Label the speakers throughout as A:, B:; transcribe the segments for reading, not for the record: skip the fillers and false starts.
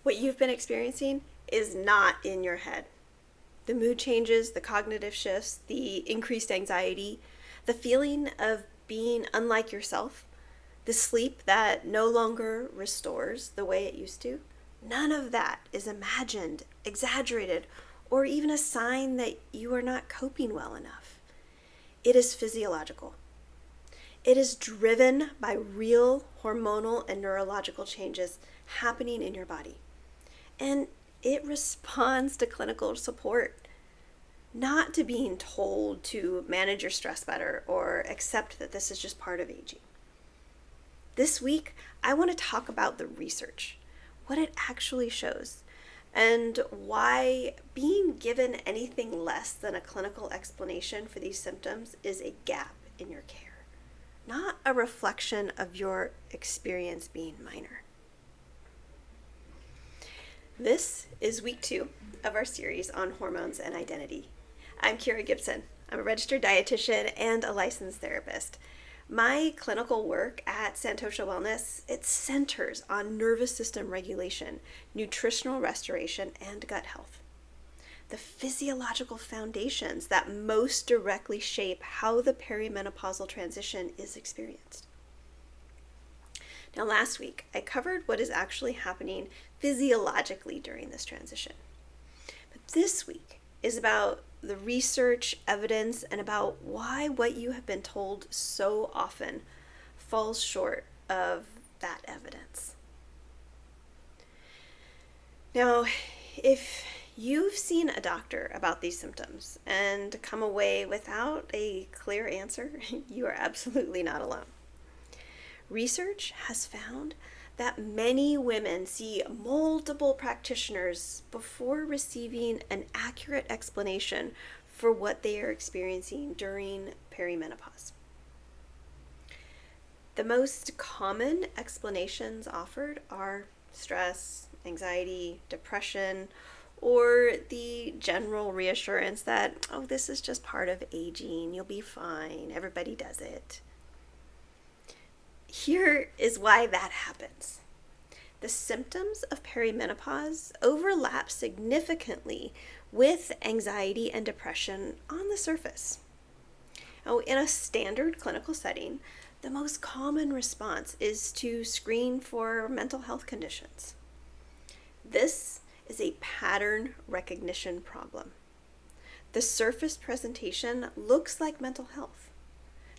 A: What you've been experiencing is not in your head. The mood changes, the cognitive shifts, the increased anxiety, the feeling of being unlike yourself, the sleep that no longer restores the way it used to, none of that is imagined, exaggerated, or even a sign that you are not coping well enough. It is physiological. It is driven by real hormonal and neurological changes happening in your body. And it responds to clinical support, not to being told to manage your stress better or accept that this is just part of aging. This week, I want to talk about the research, what it actually shows, and why being given anything less than a clinical explanation for these symptoms is a gap in your care, not a reflection of your experience being minor. This is week 2 of our series on hormones and identity. I'm Kira Gibson. I'm a registered dietitian and a licensed therapist. My clinical work at Santosha Wellness, it centers on nervous system regulation, nutritional restoration, and gut health. The physiological foundations that most directly shape how the perimenopausal transition is experienced. Now, last week, I covered what is actually happening physiologically during this transition. But this week is about the research, evidence, and about why what you have been told so often falls short of that evidence. Now, if you've seen a doctor about these symptoms and come away without a clear answer, you are absolutely not alone. Research has found that many women see multiple practitioners before receiving an accurate explanation for what they are experiencing during perimenopause. The most common explanations offered are stress, anxiety, depression, or the general reassurance that, oh, this is just part of aging, you'll be fine, everybody does it. Here is why that happens. The symptoms of perimenopause overlap significantly with anxiety and depression on the surface. Now, in a standard clinical setting, the most common response is to screen for mental health conditions. This is a pattern recognition problem. The surface presentation looks like mental health.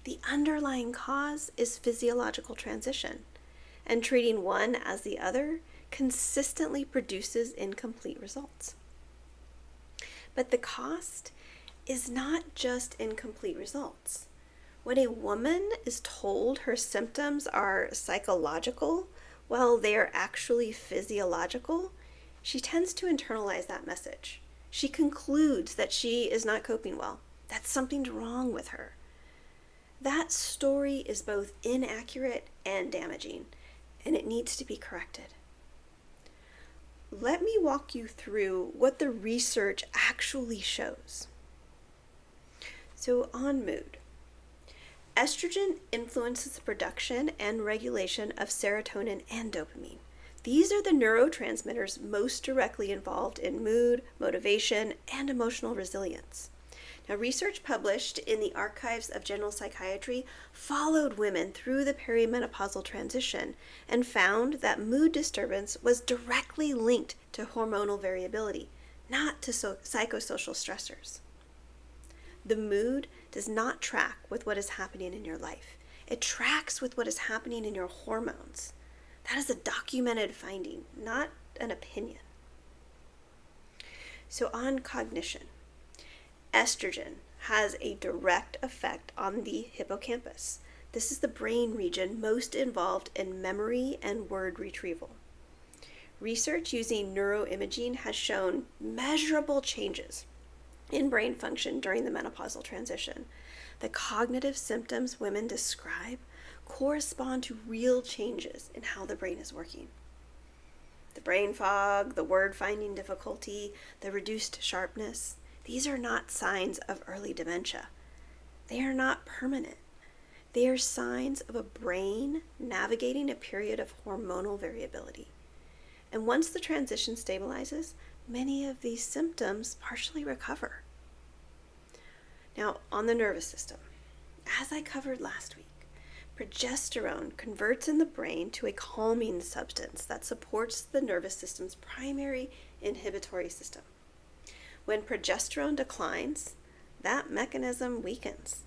A: The underlying cause is physiological transition, and treating one as the other consistently produces incomplete results. But the cost is not just incomplete results. When a woman is told her symptoms are psychological while they are actually physiological, she tends to internalize that message. She concludes that she is not coping well, that something's wrong with her. That story is both inaccurate and damaging, and it needs to be corrected. Let me walk you through what the research actually shows. So, on mood. Estrogen influences the production and regulation of serotonin and dopamine. These are the neurotransmitters most directly involved in mood, motivation, and emotional resilience. Now, research published in the Archives of General Psychiatry followed women through the perimenopausal transition and found that mood disturbance was directly linked to hormonal variability, not to psychosocial stressors. The mood does not track with what is happening in your life. It tracks with what is happening in your hormones. That is a documented finding, not an opinion. So, on cognition. Estrogen has a direct effect on the hippocampus. This is the brain region most involved in memory and word retrieval. Research using neuroimaging has shown measurable changes in brain function during the menopausal transition. The cognitive symptoms women describe correspond to real changes in how the brain is working. The brain fog, the word finding difficulty, the reduced sharpness, these are not signs of early dementia. They are not permanent. They are signs of a brain navigating a period of hormonal variability. And once the transition stabilizes, many of these symptoms partially recover. Now, on the nervous system, as I covered last week, progesterone converts in the brain to a calming substance that supports the nervous system's primary inhibitory system. When progesterone declines, that mechanism weakens.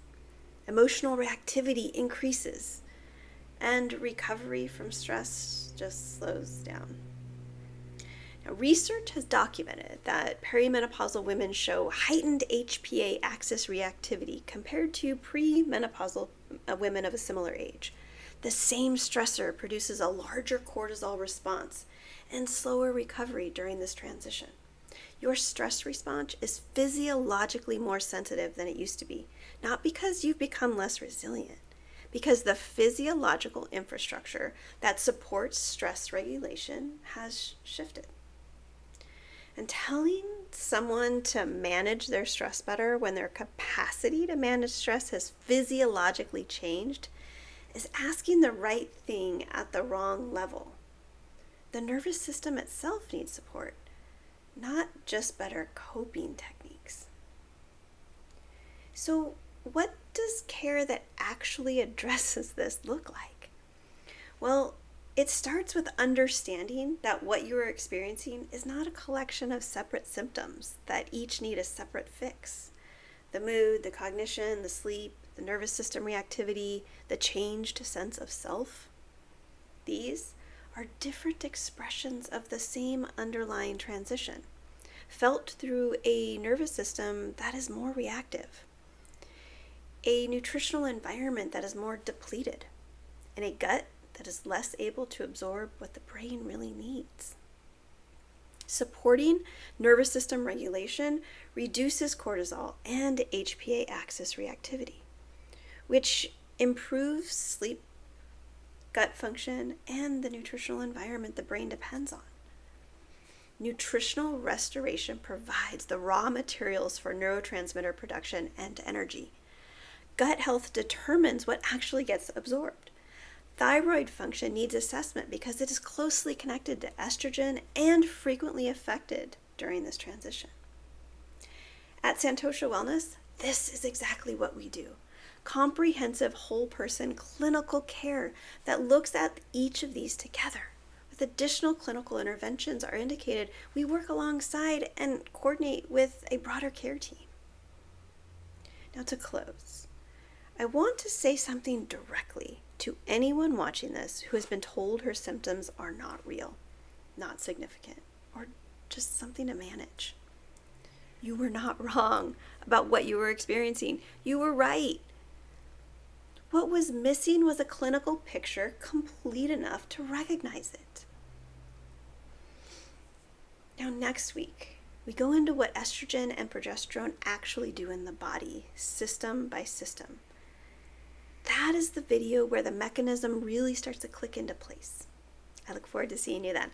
A: Emotional reactivity increases, and recovery from stress just slows down. Now, research has documented that perimenopausal women show heightened HPA axis reactivity compared to premenopausal women of a similar age. The same stressor produces a larger cortisol response and slower recovery during this transition. Your stress response is physiologically more sensitive than it used to be, not because you've become less resilient, because the physiological infrastructure that supports stress regulation has shifted. And telling someone to manage their stress better when their capacity to manage stress has physiologically changed is asking the right thing at the wrong level. The nervous system itself needs support, not just better coping techniques. So, what does care that actually addresses this look like? Well, it starts with understanding that what you are experiencing is not a collection of separate symptoms that each need a separate fix. The mood, the cognition, the sleep, the nervous system reactivity, the changed sense of self. These are different expressions of the same underlying transition, felt through a nervous system that is more reactive, a nutritional environment that is more depleted, and a gut that is less able to absorb what the brain really needs. Supporting nervous system regulation reduces cortisol and HPA axis reactivity, which improves sleep, gut function, and the nutritional environment the brain depends on. Nutritional restoration provides the raw materials for neurotransmitter production and energy. Gut health determines what actually gets absorbed. Thyroid function needs assessment because it is closely connected to estrogen and frequently affected during this transition. At Santosha Wellness, this is exactly what we do. Comprehensive whole person clinical care that looks at each of these together. With additional clinical interventions are indicated, we work alongside and coordinate with a broader care team. Now, to close, I want to say something directly to anyone watching this who has been told her symptoms are not real, not significant, or just something to manage. You were not wrong about what you were experiencing. You were right. What was missing was a clinical picture complete enough to recognize it. Now, next week, we go into what estrogen and progesterone actually do in the body, system by system. That is the video where the mechanism really starts to click into place. I look forward to seeing you then.